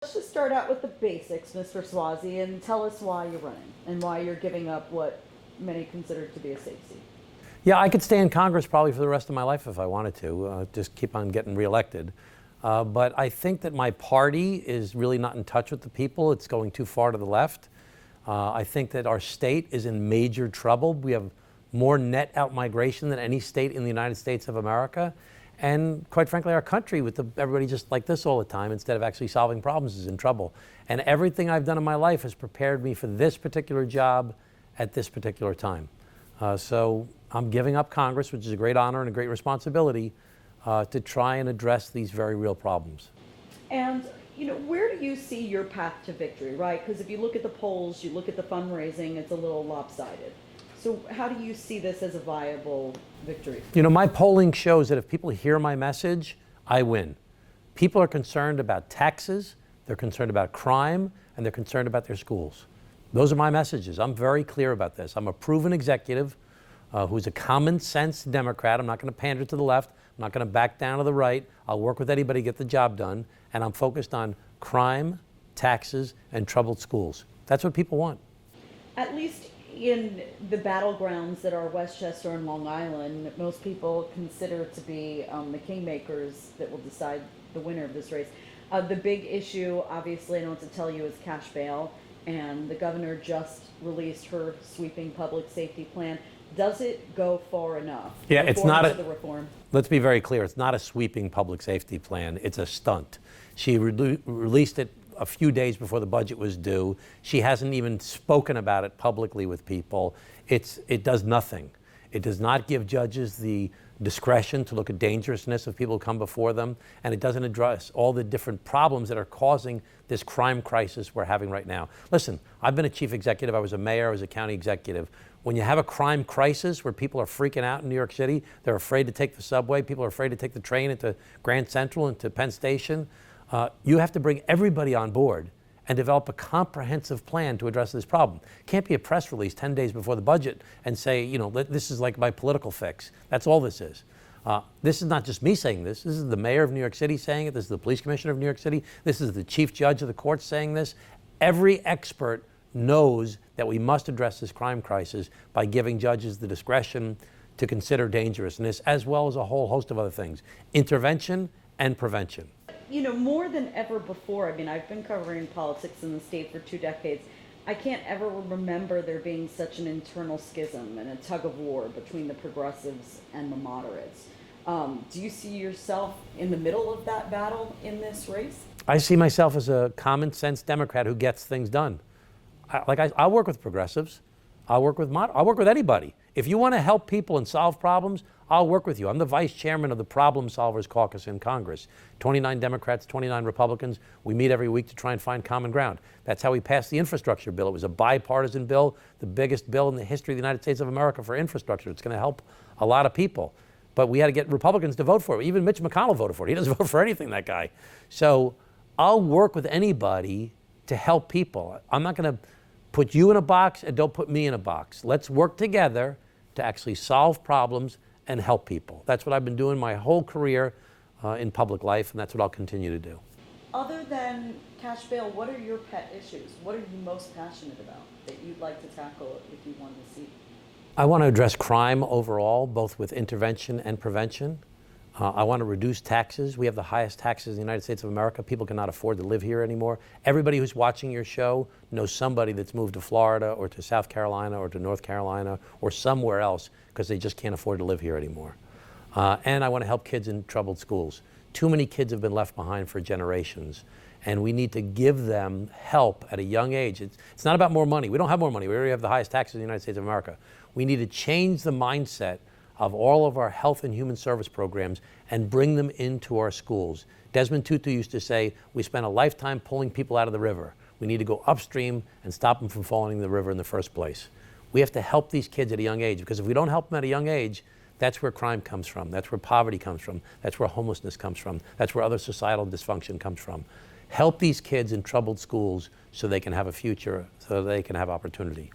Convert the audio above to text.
Let's just start out with the basics, Mr. Suozzi, and tell us why you're running and why you're giving up what many consider to be a safe seat. Yeah, I could stay in Congress probably for the rest of my life if I wanted to, just keep on getting reelected. But I think that my party is really not in touch with the people. It's going too far to the left. I think that our state is in major trouble. We have more net out-migration than any state in the United States of America. And quite frankly, our country, with everybody just like this all the time, instead of actually solving problems, is in trouble. And everything I've done in my life has prepared me for this particular job at this particular time. So I'm giving up Congress, which is a great honor and a great responsibility, to try and address these very real problems. And, where do you see your path to victory, right? Because if you look at the polls, you look at the fundraising, it's a little lopsided. So how do you see this as a viable victory? My polling shows that if people hear my message, I win. People are concerned about taxes, they're concerned about crime, and they're concerned about their schools. Those are my messages. I'm very clear about this. I'm a proven executive who's a common sense Democrat. I'm not going to pander to the left. I'm not going to back down to the right. I'll work with anybody to get the job done. And I'm focused on crime, taxes, and troubled schools. That's what people want. At least in the battlegrounds that are Westchester and Long Island, most people consider to be the kingmakers that will decide the winner of this race. The big issue, obviously, I don't have to tell you, is cash bail. And the governor just released her sweeping public safety plan. Does it go far enough? Yeah, it's not the reform. Let's be very clear. It's not a sweeping public safety plan. It's a stunt. She released it a few days before the budget was due. She hasn't even spoken about it publicly with people. It does nothing. It does not give judges the discretion to look at dangerousness of people who come before them, and it doesn't address all the different problems that are causing this crime crisis we're having right now. Listen, I've been a chief executive, I was a mayor, I was a county executive. When you have a crime crisis where people are freaking out in New York City, they're afraid to take the subway, people are afraid to take the train into Grand Central, into Penn Station, you have to bring everybody on board and develop a comprehensive plan to address this problem. It can't be a press release 10 days before the budget and say, this is like my political fix. That's all this is. This is not just me saying this. This is the mayor of New York City saying it. This is the police commissioner of New York City. This is the chief judge of the court saying this. Every expert knows that we must address this crime crisis by giving judges the discretion to consider dangerousness, as well as a whole host of other things. Intervention and prevention. More than ever before, I've been covering politics in the state for 2 decades. I can't ever remember there being such an internal schism and a tug of war between the progressives and the moderates. Do you see yourself in the middle of that battle in this race? I see myself as a common sense Democrat who gets things done. I'll work with progressives. I'll work with anybody. If you want to help people and solve problems, I'll work with you. I'm the vice chairman of the Problem Solvers Caucus in Congress. 29 Democrats, 29 Republicans. We meet every week to try and find common ground. That's how we passed the infrastructure bill. It was a bipartisan bill, the biggest bill in the history of the United States of America for infrastructure. It's going to help a lot of people. But we had to get Republicans to vote for it. Even Mitch McConnell voted for it. He doesn't vote for anything, that guy. So I'll work with anybody to help people. I'm not going to put you in a box and don't put me in a box. Let's work together to actually solve problems and help people. That's what I've been doing my whole career in public life, and that's what I'll continue to do. Other than cash bail, what are your pet issues? What are you most passionate about that you'd like to tackle if you won the seat? I want to address crime overall, both with intervention and prevention. I want to reduce taxes. We have the highest taxes in the United States of America. People cannot afford to live here anymore. Everybody who's watching your show knows somebody that's moved to Florida or to South Carolina or to North Carolina or somewhere else because they just can't afford to live here anymore. And I want to help kids in troubled schools. Too many kids have been left behind for generations, and we need to give them help at a young age. It's not about more money. We don't have more money. We already have the highest taxes in the United States of America. We need to change the mindset of all of our health and human service programs and bring them into our schools. Desmond Tutu used to say, we spent a lifetime pulling people out of the river. We need to go upstream and stop them from falling in the river in the first place. We have to help these kids at a young age, because if we don't help them at a young age, that's where crime comes from, that's where poverty comes from, that's where homelessness comes from, that's where other societal dysfunction comes from. Help these kids in troubled schools so they can have a future, so they can have opportunity.